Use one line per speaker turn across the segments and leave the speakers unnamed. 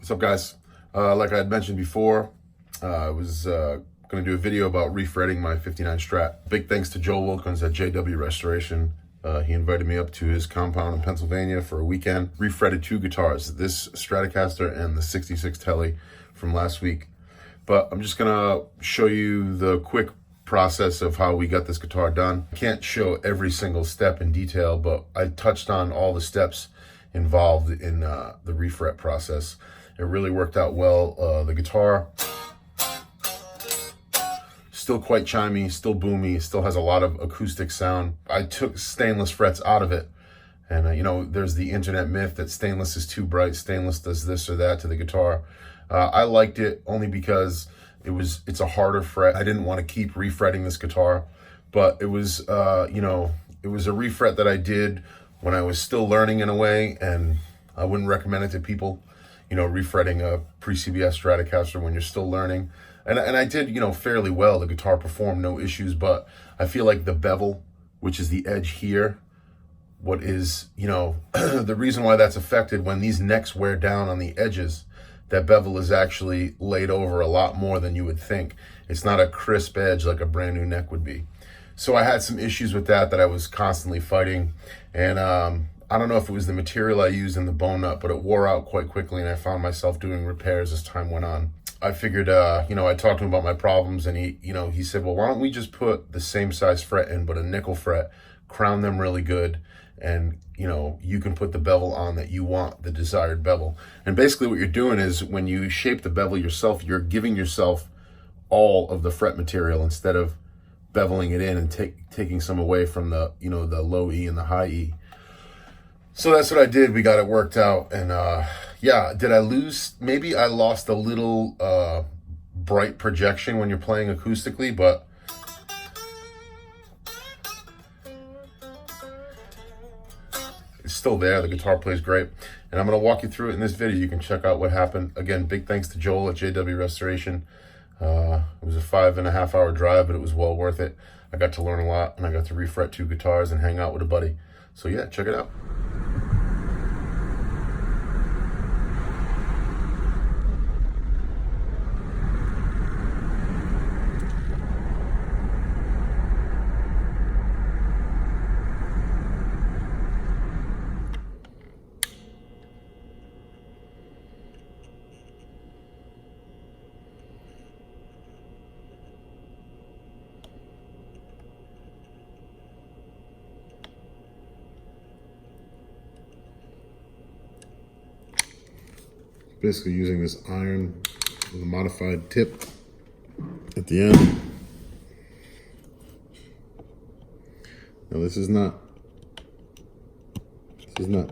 What's up, guys? Like I had mentioned before, I was going to do a video about refretting my 59 Strat. Big thanks to Joel Wilkins at JW Restoration. He invited me up to his compound in Pennsylvania for a weekend. Refretted two guitars, this Stratocaster and the 66 Tele from last week. But I'm just going to show you the quick process of how we got this guitar done. I can't show every single step in detail, but I touched on all the steps involved in the refret process. It really worked out well. The guitar, still quite chimey, still boomy, still has a lot of acoustic sound. I took stainless frets out of it. And you know, there's the internet myth that stainless is too bright, stainless does this or that to the guitar. I liked it only because it's a harder fret. I didn't want to keep refretting this guitar, but it was, you know, it was a refret that I did when I was still learning in a way, and I wouldn't recommend it to people, you know, refretting a pre-CBS Stratocaster when you're still learning. And I did, you know, fairly well. The guitar performed, no issues, but I feel like the bevel, which is the edge here, what is, you know, the reason why that's affected when these necks wear down on the edges, that bevel is actually laid over a lot more than you would think. It's not a crisp edge like a brand new neck would be. So I had some issues with that I was constantly fighting. And I don't know if it was the material I used in the bone nut, but it wore out quite quickly, and I found myself doing repairs as time went on. I figured, you know, I talked to him about my problems, and he said, well, why don't we just put the same size fret in, but a nickel fret, crown them really good, and, you know, you can put the bevel on that you want, the desired bevel. And basically what you're doing is when you shape the bevel yourself, you're giving yourself all of the fret material instead of beveling it in and taking some away from the, you know, the low E and the high E. So that's what I did. We got it worked out. And yeah, did I lose? Maybe I lost a little bright projection when you're playing acoustically, but it's still there. The guitar plays great. And I'm going to walk you through it in this video. You can check out what happened. Again, big thanks to Joel at JW Restoration. It was a 5.5 hour drive, but it was well worth it. I got to learn a lot, and I got to refret two guitars and hang out with a buddy. So yeah, check it out. Basically using this iron with a modified tip at the end. Now this is not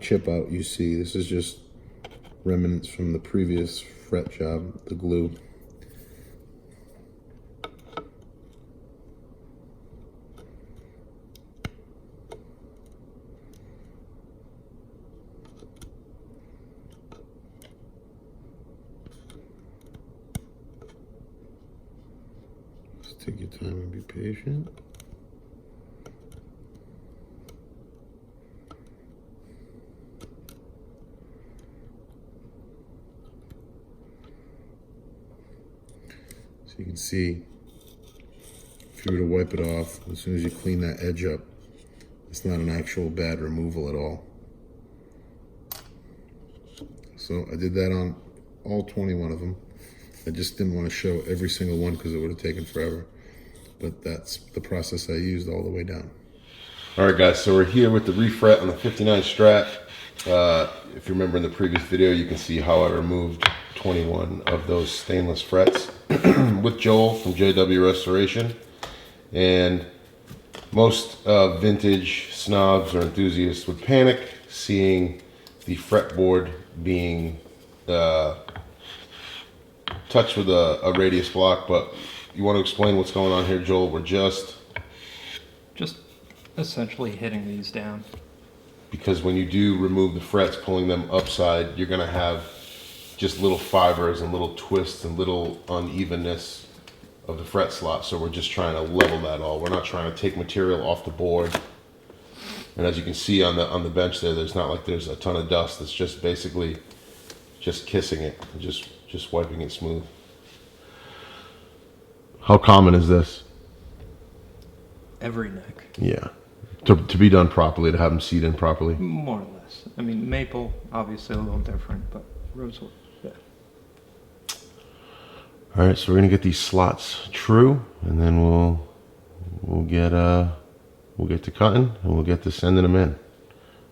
chip out, you see. This is just remnants from the previous fret job, the glue. Take your time and be patient. So you can see, if you were to wipe it off, as soon as you clean that edge up, it's not an actual bad removal at all. So I did that on all 21 of them. I just didn't want to show every single one because it would have taken forever. But that's the process I used all the way down. All right, guys, so we're here with the refret on the 59 Strat. If you remember in the previous video, you can see how I removed 21 of those stainless frets with Joel from JW Restoration. And most vintage snobs or enthusiasts would panic seeing the fretboard being touched with a radius block, but you want to explain what's going on here, Joel? We're just
essentially hitting these down.
Because when you do remove the frets, pulling them upside, you're going to have just little fibers and little twists and little unevenness of the fret slot. So we're just trying to level that all. We're not trying to take material off the board. And as you can see on the bench there, there's not like there's a ton of dust. It's just basically just kissing it, just wiping it smooth. How common is this?
Every neck.
Yeah. To be done properly, to have them seat in properly.
More or less. I mean, maple, obviously a little different, but rosewood, yeah.
All right, so we're gonna get these slots true, and then we'll get to cutting, and we'll get to sending them in.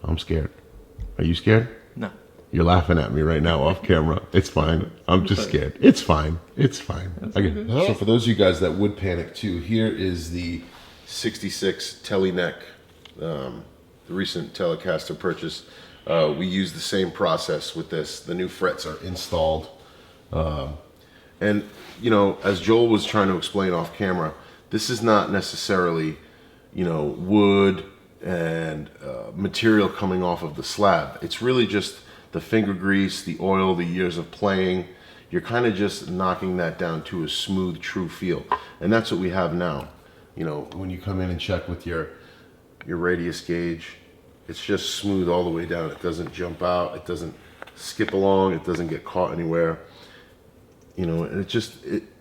I'm scared. Are you scared?
No.
You're laughing at me right now off camera. It's fine. I'm just scared. It's fine. It's fine. Okay. So for those of you guys that would panic too, here is the 66 Tele neck, the recent Telecaster purchase. We use the same process with this. The new frets are installed. And, you know, as Joel was trying to explain off camera, this is not necessarily, you know, wood and material coming off of the slab. It's really just the finger grease, the oil, the years of playing. You're kind of just knocking that down to a smooth, true feel. And that's what we have now. You know, when you come in and check with your radius gauge, it's just smooth all the way down. It doesn't jump out, it doesn't skip along, it doesn't get caught anywhere. You know, and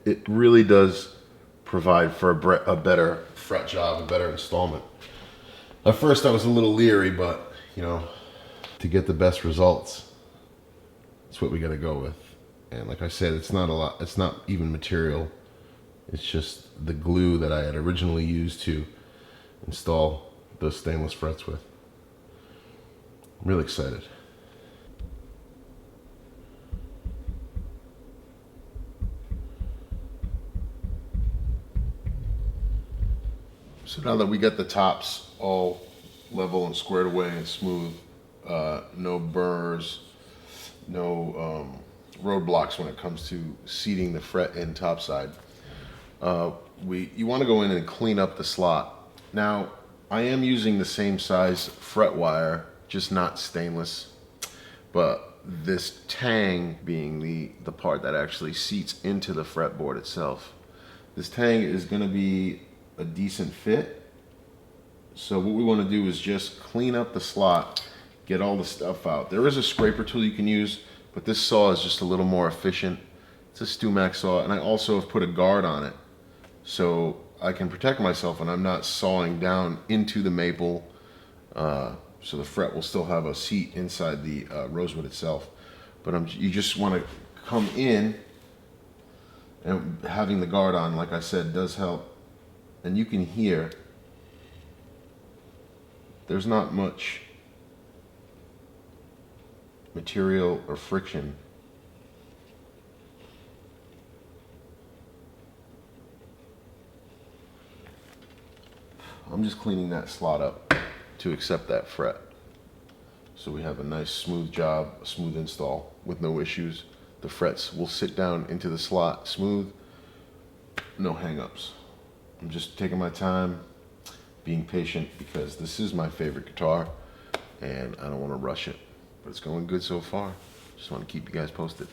it really does provide for a better fret job, a better installment. At first I was a little leery, but you know, to get the best results, that's what we got to go with. And like I said, it's not a lot, it's not even material. It's just the glue that I had originally used to install those stainless frets with. I'm really excited. So now that we got the tops all level and squared away and smooth, no burrs, no roadblocks when it comes to seating the fret in topside, you want to go in and clean up the slot. Now, I am using the same size fret wire, just not stainless, but this tang being the part that actually seats into the fretboard itself. This tang is going to be a decent fit. So what we want to do is just clean up the slot, get all the stuff out. There is a scraper tool you can use, but this saw is just a little more efficient. It's a StewMac saw, and I also have put a guard on it so I can protect myself and I'm not sawing down into the maple, so the fret will still have a seat inside the rosewood itself. But you just want to come in, and having the guard on, like I said, does help. And you can hear there's not much material or friction. I'm just cleaning that slot up to accept that fret. So we have a nice smooth job, a smooth install with no issues. The frets will sit down into the slot smooth, no hang-ups. I'm just taking my time, being patient, because this is my favorite guitar and I don't want to rush it, but it's going good so far. Just want to keep you guys posted.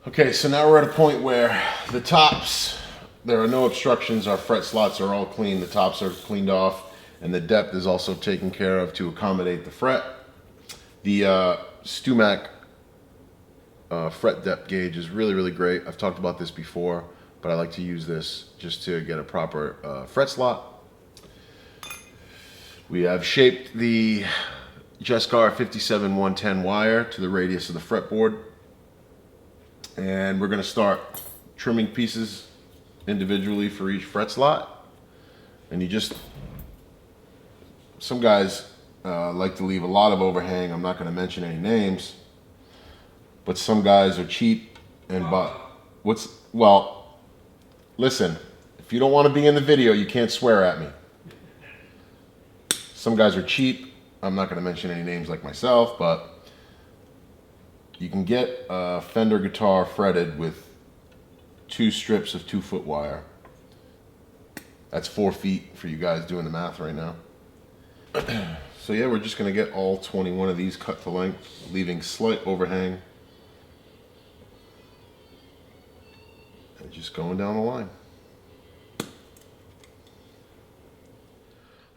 Okay, so now we're at a point where the tops, there are no obstructions. Our fret slots are all clean. The tops are cleaned off, and the depth is also taken care of to accommodate the fret. The StewMac fret depth gauge is really, really great. I've talked about this before, but I like to use this just to get a proper fret slot. We have shaped the Jescar 57-110 wire to the radius of the fretboard, and we're going to start trimming pieces individually for each fret slot. And some guys like to leave a lot of overhang. I'm not going to mention any names, but some guys are cheap and well, listen, if you don't want to be in the video, you can't swear at me. Some guys are cheap. I'm not going to mention any names like myself, but you can get a Fender guitar fretted with 2 strips of 2-foot wire. That's 4 feet for you guys doing the math right now. So yeah, we're just going to get all 21 of these cut to length, leaving slight overhang. And just going down the line.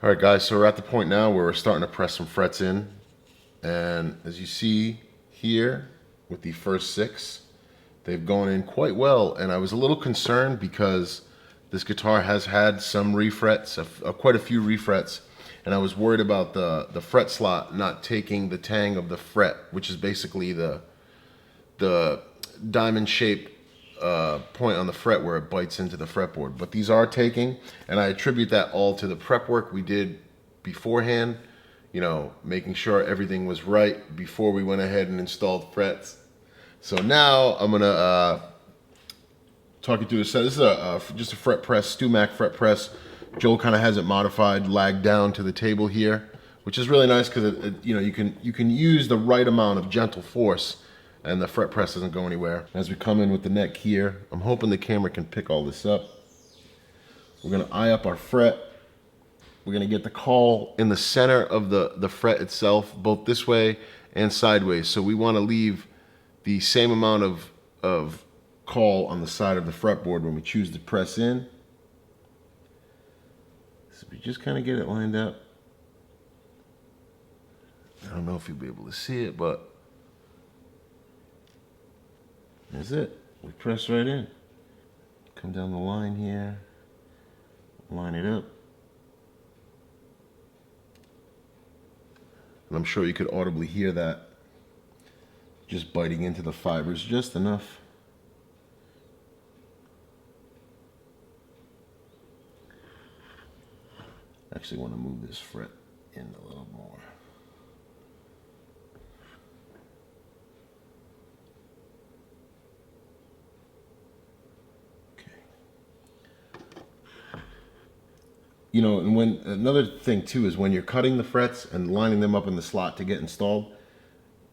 All right, guys, so we're at the point now where we're starting to press some frets in. And as you see here, with the first 6. They've gone in quite well, and I was a little concerned because this guitar has had some refrets, quite a few refrets, and I was worried about the fret slot not taking the tang of the fret, which is basically the diamond-shaped point on the fret where it bites into the fretboard. But these are taking, and I attribute that all to the prep work we did beforehand, you know, making sure everything was right before we went ahead and installed frets. So now I'm gonna talk you through the set. This is just a fret press, StewMac fret press. Joel kind of has it modified, lagged down to the table here, which is really nice because you know, you can use the right amount of gentle force, and the fret press doesn't go anywhere. As we come in with the neck here, I'm hoping the camera can pick all this up. We're gonna eye up our fret. We're gonna get the call in the center of the fret itself, both this way and sideways. So we want to leave the same amount of call on the side of the fretboard when we choose to press in. So we just kind of get it lined up. I don't know if you'll be able to see it, but that's it. We press right in. Come down the line here, line it up. And I'm sure you could audibly hear that just biting into the fibers just enough. Actually want to move this fret in a little more. Okay. You know, and when another thing too is when you're cutting the frets and lining them up in the slot to get installed,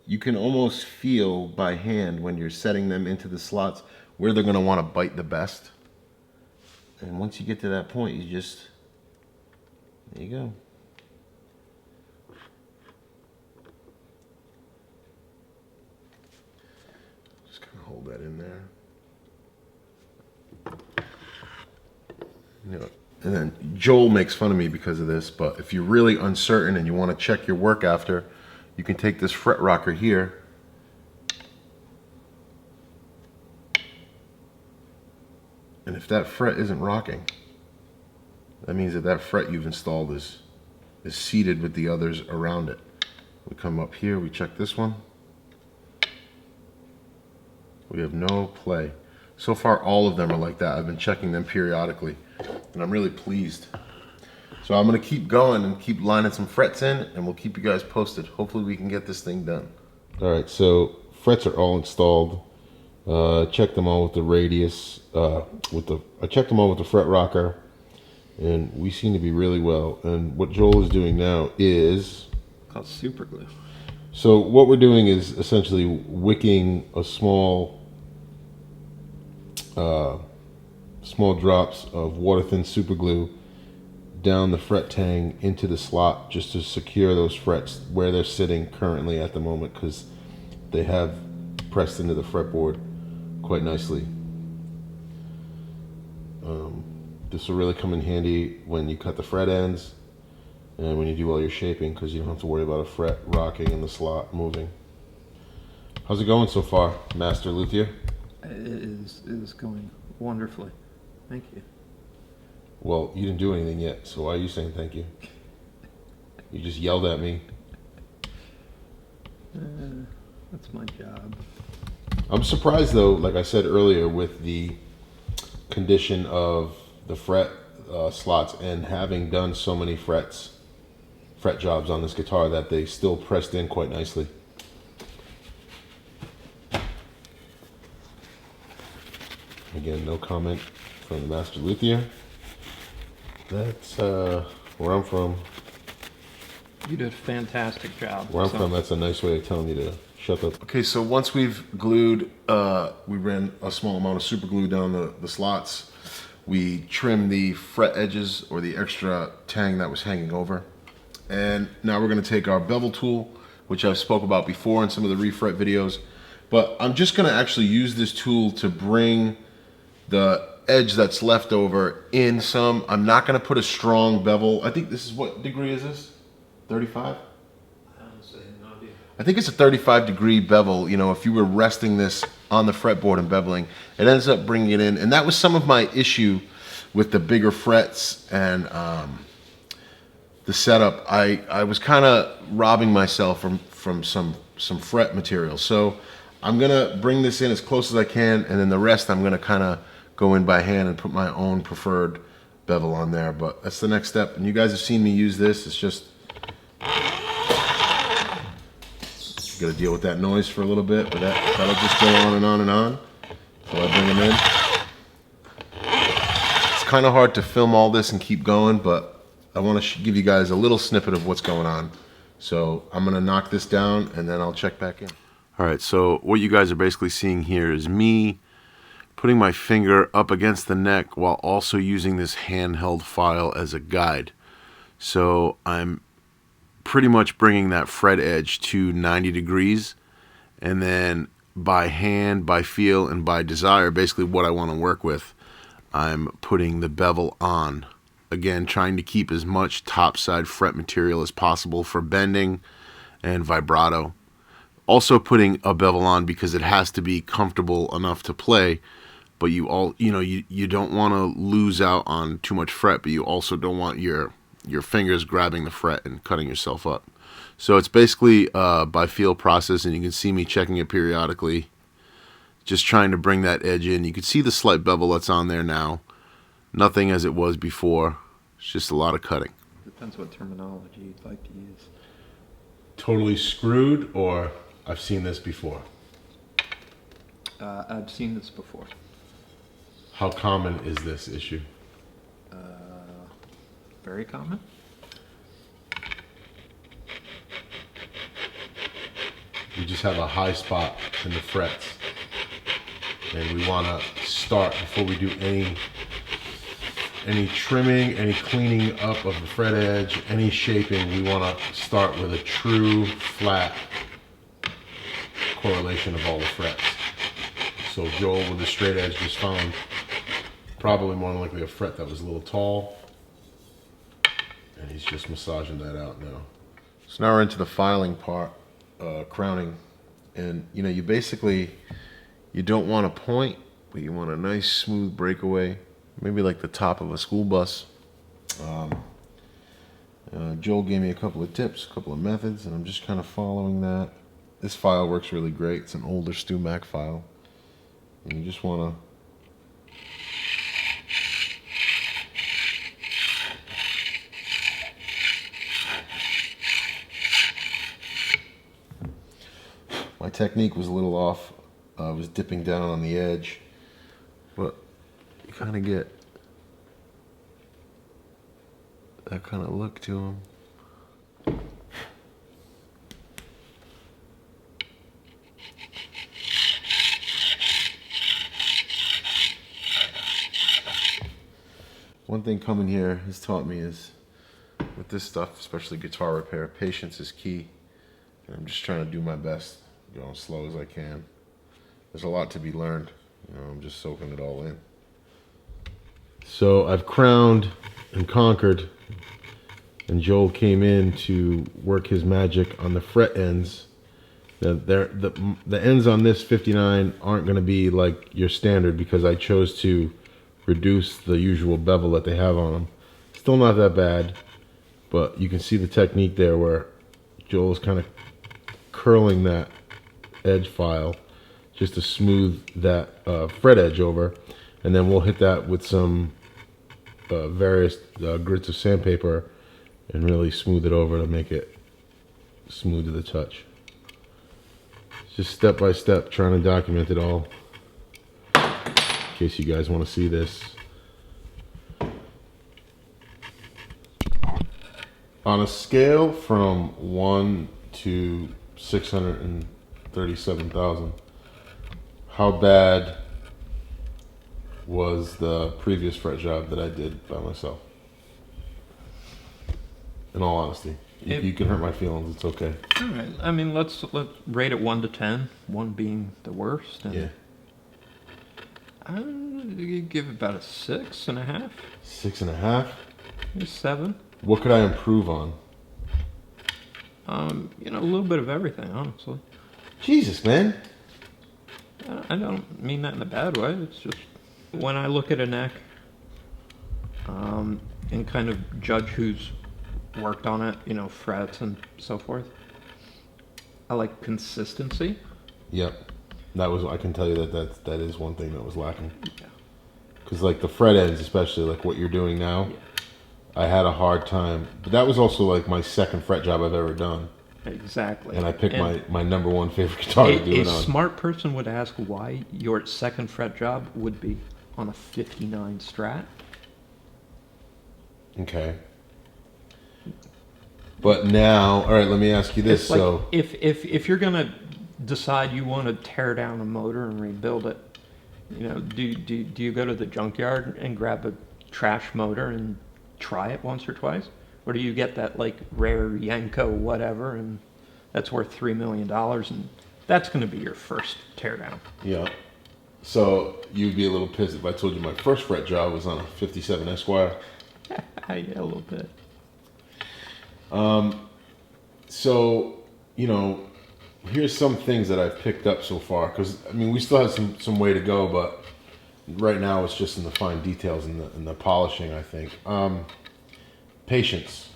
you can almost feel by hand when you're setting them into the slots where they're going to want to bite the best. And once you get to that point, you just, there you go. Just kind of hold that in there. You know, and then Joel makes fun of me because of this, but if you're really uncertain and you want to check your work after, you can take this fret rocker here and if that fret isn't rocking, that means that that fret you've installed is seated with the others around it. We come up here, we check this one. We have no play. So far all of them are like that. I've been checking them periodically and I'm really pleased. So I'm gonna keep going and keep lining some frets in, and we'll keep you guys posted. Hopefully we can get this thing done. All right, so frets are all installed. Checked them all with the radius, I checked them all with the fret rocker, and we seem to be really well. And what Joel is doing now is
called super glue.
So what we're doing is essentially wicking a small drops of water-thin super glue down the fret tang into the slot just to secure those frets where they're sitting currently at the moment, because they have pressed into the fretboard quite nicely. This will really come in handy when you cut the fret ends and when you do all your shaping, because you don't have to worry about a fret rocking in the slot moving. How's it going so far, Master Luthier?
It is going wonderfully. Thank you.
Well, you didn't do anything yet, so why are you saying thank you? You just yelled at me.
That's my job.
I'm surprised though, like I said earlier, with the condition of the fret slots and having done so many fret jobs on this guitar, that they still pressed in quite nicely. Again, no comment from the Master Luthier. That's where I'm from.
You did a fantastic job.
Where I'm from, that's a nice way of telling you to shut up. Okay, so once we've glued, we ran a small amount of super glue down the slots. We trimmed the fret edges, or the extra tang that was hanging over. And now we're gonna take our bevel tool, which I've spoke about before in some of the refret videos. But I'm just gonna actually use this tool to bring the edge that's left over in some. I'm not gonna put a strong bevel. I think this is, what degree is this? 35?
Honestly, no idea.
I think it's a 35-degree bevel. You know, if you were resting this on the fretboard and beveling, it ends up bringing it in. And that was some of my issue with the bigger frets and the setup. I was kind of robbing myself from some fret material. So I'm gonna bring this in as close as I can, and then the rest I'm gonna kind of go in by hand and put my own preferred bevel on there. But that's the next step. And you guys have seen me use this. It's just got to deal with that noise for a little bit, but that'll just go on and on and on until I bring them in. It's kind of hard to film all this and keep going, but I want to give you guys a little snippet of what's going on. So I'm going to knock this down and then I'll check back in.
All right, so what you guys are basically seeing here is me putting my finger up against the neck while also using this handheld file as a guide. So I'm pretty much bringing that fret edge to 90 degrees, and then by hand, by feel, and by desire, basically what I want to work with, I'm putting the bevel on. Again, trying to keep as much topside fret material as possible for bending and vibrato. Also putting a bevel on because it has to be comfortable enough to play, but you don't want to lose out on too much fret, but you also don't want your fingers grabbing the fret and cutting yourself up. So it's basically by feel process, and you can see me checking it periodically, just trying to bring that edge in. You can see the slight bevel that's on there now. Nothing as it was before. It's just a lot of cutting.
Depends what terminology you'd like to use.
Totally screwed, or I've seen this before?
I've seen this before.
How common is this issue?
Very common.
We just have a high spot in the frets, and we want to start before we do any trimming, any cleaning up of the fret edge, any shaping. We want to start with a true flat correlation of all the frets. So Joel with the straight edge just found probably more than likely a fret that was a little tall, and he's just massaging that out now.
So now we're into the filing part, crowning, and you know, you don't want a point, but you want a nice smooth breakaway, maybe like the top of a school bus. Joel gave me a couple of tips, a couple of methods, and I'm just kind of following that. This file works really great. It's an older Stu Mac file, and you just want to my technique was a little off. I was dipping down on the edge, but you kind of get that kind of look to them. One thing coming here has taught me is, with this stuff, especially guitar repair, patience is key. And I'm just trying to do my best, go as slow as I can. There's a lot to be learned. You know, I'm just soaking it all in.
So I've crowned and conquered, and Joel came in to work his magic on the fret ends. The ends on this 59 aren't going to be like your standard because I chose to reduce the usual bevel that they have on them. Still not that bad, but you can see the technique there where Joel's kind of curling that edge file just to smooth that fret edge over, and then we'll hit that with some various grits of sandpaper and really smooth it over to make it smooth to the touch. Just step by step, trying to document it all in case you guys want to see this. On a scale from 1 to 637,000, how bad was the previous fret job that I did by myself? In all honesty, you can hurt my feelings. It's okay.
All right. I mean, let's rate it 1 to 10. 1 being the worst. And
Yeah.
I'd give it about a 6.5.
6.5.
Maybe 7.
What could I improve on?
You know, a little bit of everything, honestly.
Jesus, man.
I don't mean that in a bad way. It's just when I look at a neck and kind of judge who's worked on it, you know, frets and so forth, I like consistency.
Yep. I can tell you that is one thing that was lacking.
Yeah.
Because like the fret ends, especially like what you're doing now,
Yeah.
I had a hard time. But that was also like my second fret job I've ever done.
Exactly.
And I picked my number one favorite guitar to do it on.
A smart person would ask why your second fret job would be on a 59 Strat.
Okay. But now, all right, let me ask you this.
It's like
So
if you're gonna decide you want to tear down a motor and rebuild it, you know, do you go to the junkyard and grab a trash motor and try it once or twice, or do you get that like rare Yanko whatever and that's worth $3 million and that's going to be your first teardown?
yeah. So you'd be a little pissed if I told you my first fret job was on a 57 Esquire.
Yeah, a little bit.
So, you know, here's some things that I've picked up so far. Because, I mean, we still have some way to go, but right now it's just in the fine details and the polishing, I think. Patience.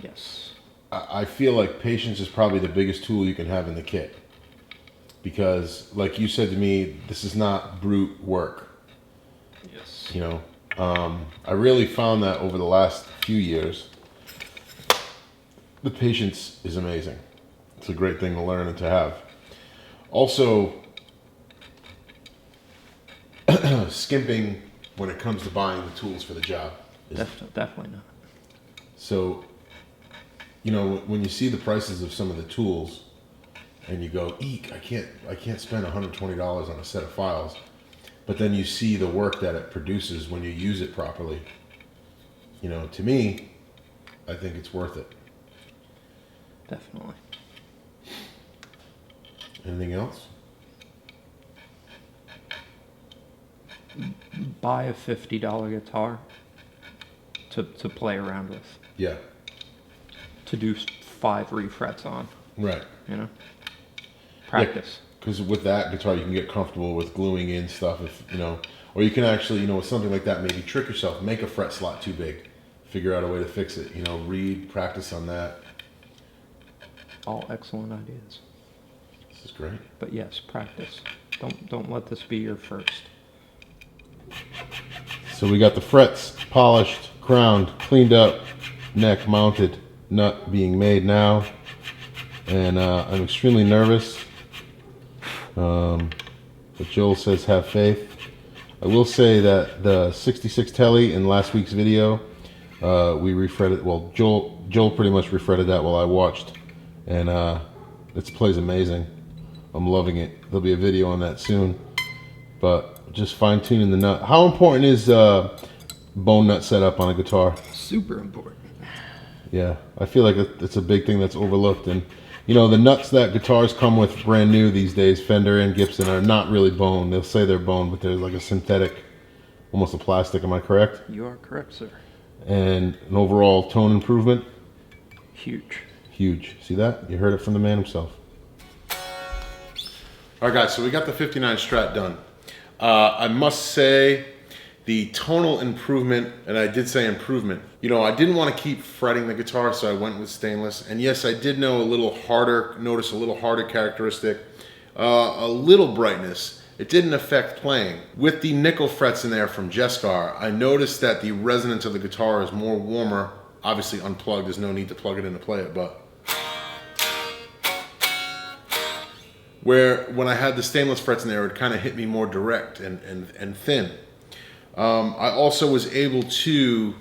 Yes.
I feel like patience is probably the biggest tool you can have in the kit. Because, like you said to me, this is not brute work.
Yes.
You know, I really found that over the last few years. The patience is amazing. It's a great thing to learn and to have. Also, skimping when it comes to buying the tools for the job.
Definitely not.
So, you know, when you see the prices of some of the tools, and you go, "Eek! I can't spend $120 on a set of files," but then you see the work that it produces when you use it properly. You know, to me, I think it's worth it.
Definitely.
Anything else?
Buy a $50 guitar to play around with,
Yeah.
to do 5 refrets on,
Right.
you know? Practice.
Because with that guitar, you can get comfortable with gluing in stuff, if you know, or you can actually, you know, with something like that, maybe trick yourself, make a fret slot too big, figure out a way to fix it. You know, read, practice on that.
All excellent ideas.
This is great.
But yes, practice. Don't let this be your first.
So we got the frets polished, crowned, cleaned up, neck mounted, nut being made now, and I'm extremely nervous. But Joel says have faith. I will say that the 66 Telly in last week's video, we refretted. Well, Joel pretty much refretted that while I watched, and it plays amazing. I'm loving it. There'll be a video on that soon. But just fine tuning the nut. How important is bone nut setup on a guitar?
Super important.
Yeah, I feel like it's a big thing that's overlooked. And you know, the nuts that guitars come with brand new these days, Fender and Gibson, are not really bone. They'll say they're bone, but they're like a synthetic, almost a plastic. Am I correct?
You are correct, sir.
And an overall tone improvement?
Huge.
Huge. See that? You heard it from the man himself. All right, guys, so we got the 59 Strat done. I must say the tonal improvement, and I did say improvement, you know, I didn't want to keep fretting the guitar, so I went with stainless. And yes, I did notice a little harder characteristic, a little brightness. It didn't affect playing. With the nickel frets in there from Jescar, I noticed that the resonance of the guitar is more warmer, obviously unplugged. There's no need to plug it in to play it, but where when I had the stainless frets in there, it kind of hit me more direct and thin. I also was able to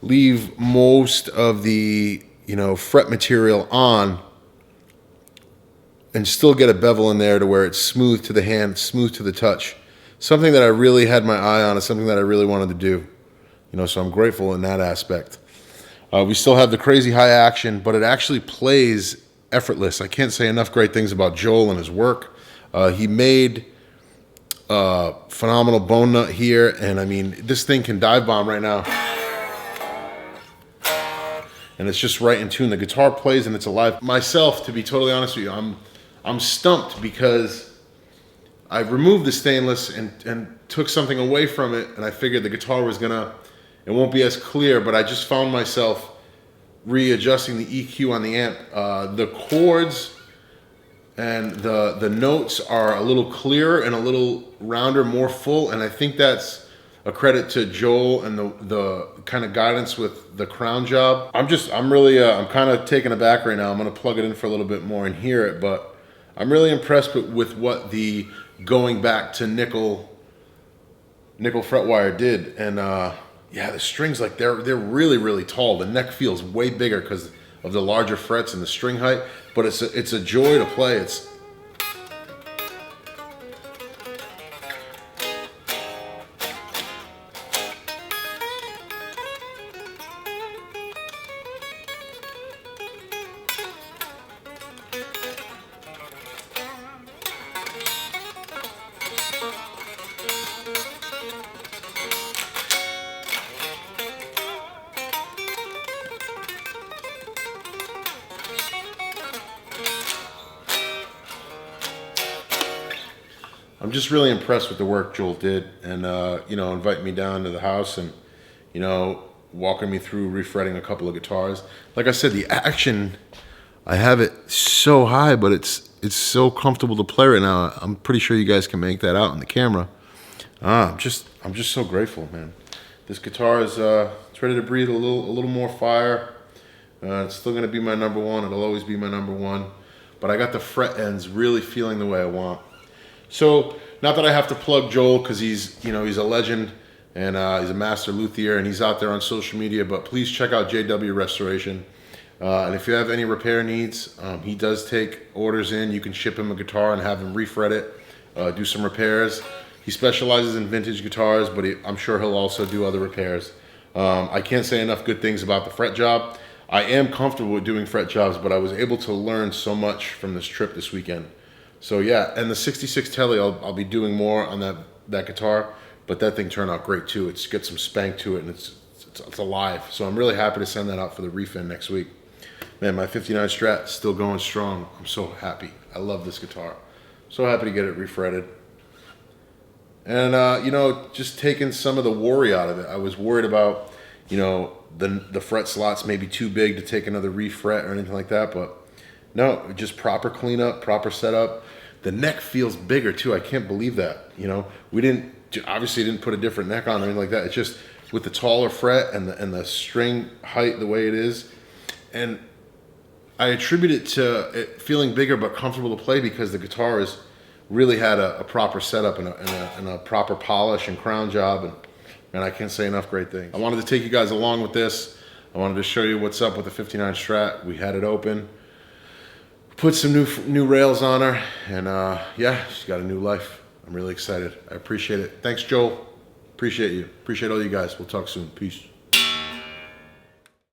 leave most of the, you know, fret material on and still get a bevel in there to where it's smooth to the hand, smooth to the touch. Something that I really had my eye on, is something that I really wanted to do. You know, so I'm grateful in that aspect. We still have the crazy high action, but it actually plays effortless. I can't say enough great things about Joel and his work. He made phenomenal bone nut here, and I mean, this thing can dive bomb right now.
and it's just right in tune. The guitar plays and it's alive. Myself, to be totally honest with you, I'm stumped because I removed the stainless and took something away from it, and I figured the guitar was it won't be as clear, but I just found myself readjusting the EQ on the amp. The chords and the notes are a little clearer and a little rounder, more full, and I think that's a credit to Joel and the kind of guidance with the crown job. I'm kind of taken aback right now. I'm gonna plug it in for a little bit more and hear it, but I'm really impressed with what the going back to nickel fret wire did. And yeah, the strings, like they're really, really tall. The neck feels way bigger because of the larger frets and the string height, but it's a joy to play. I'm just really impressed with the work Joel did, and you know, inviting me down to the house and, you know, walking me through refretting a couple of guitars. Like I said, the action, I have it so high, but it's so comfortable to play right now. I'm pretty sure you guys can make that out on the camera. I'm just so grateful, man. This guitar is it's ready to breathe a little more fire. It's still gonna be my number one. It'll always be my number one. But I got the fret ends really feeling the way I want. So, not that I have to plug Joel because he's a legend and he's a master luthier and he's out there on social media, but please check out JW Restoration. And if you have any repair needs, he does take orders in. You can ship him a guitar and have him refret it, do some repairs. He specializes in vintage guitars, but I'm sure he'll also do other repairs. I can't say enough good things about the fret job. I am comfortable with doing fret jobs, but I was able to learn so much from this trip this weekend. So yeah, and the 66 Tele, I'll be doing more on that guitar, but that thing turned out great too. It's got some spank to it and it's alive. So I'm really happy to send that out for the refin next week. Man, my 59 Strat is still going strong. I'm so happy. I love this guitar. So happy to get it refretted. And you know, just taking some of the worry out of it. I was worried about, you know, the fret slots may be too big to take another refret or anything like that, but no, just proper cleanup, proper setup. The neck feels bigger too. I can't believe that. You know, we obviously didn't put a different neck on or anything like that. It's just with the taller fret and the string height the way it is. And I attribute it to it feeling bigger but comfortable to play because the guitar has really had a proper setup and a proper polish and crown job. And I can't say enough great things. I wanted to take you guys along with this. I wanted to show you what's up with the 59 Strat. We had it open. Put some new rails on her, and yeah, she's got a new life. I'm really excited. I appreciate it. Thanks, Joel. Appreciate you. Appreciate all you guys. We'll talk soon. Peace.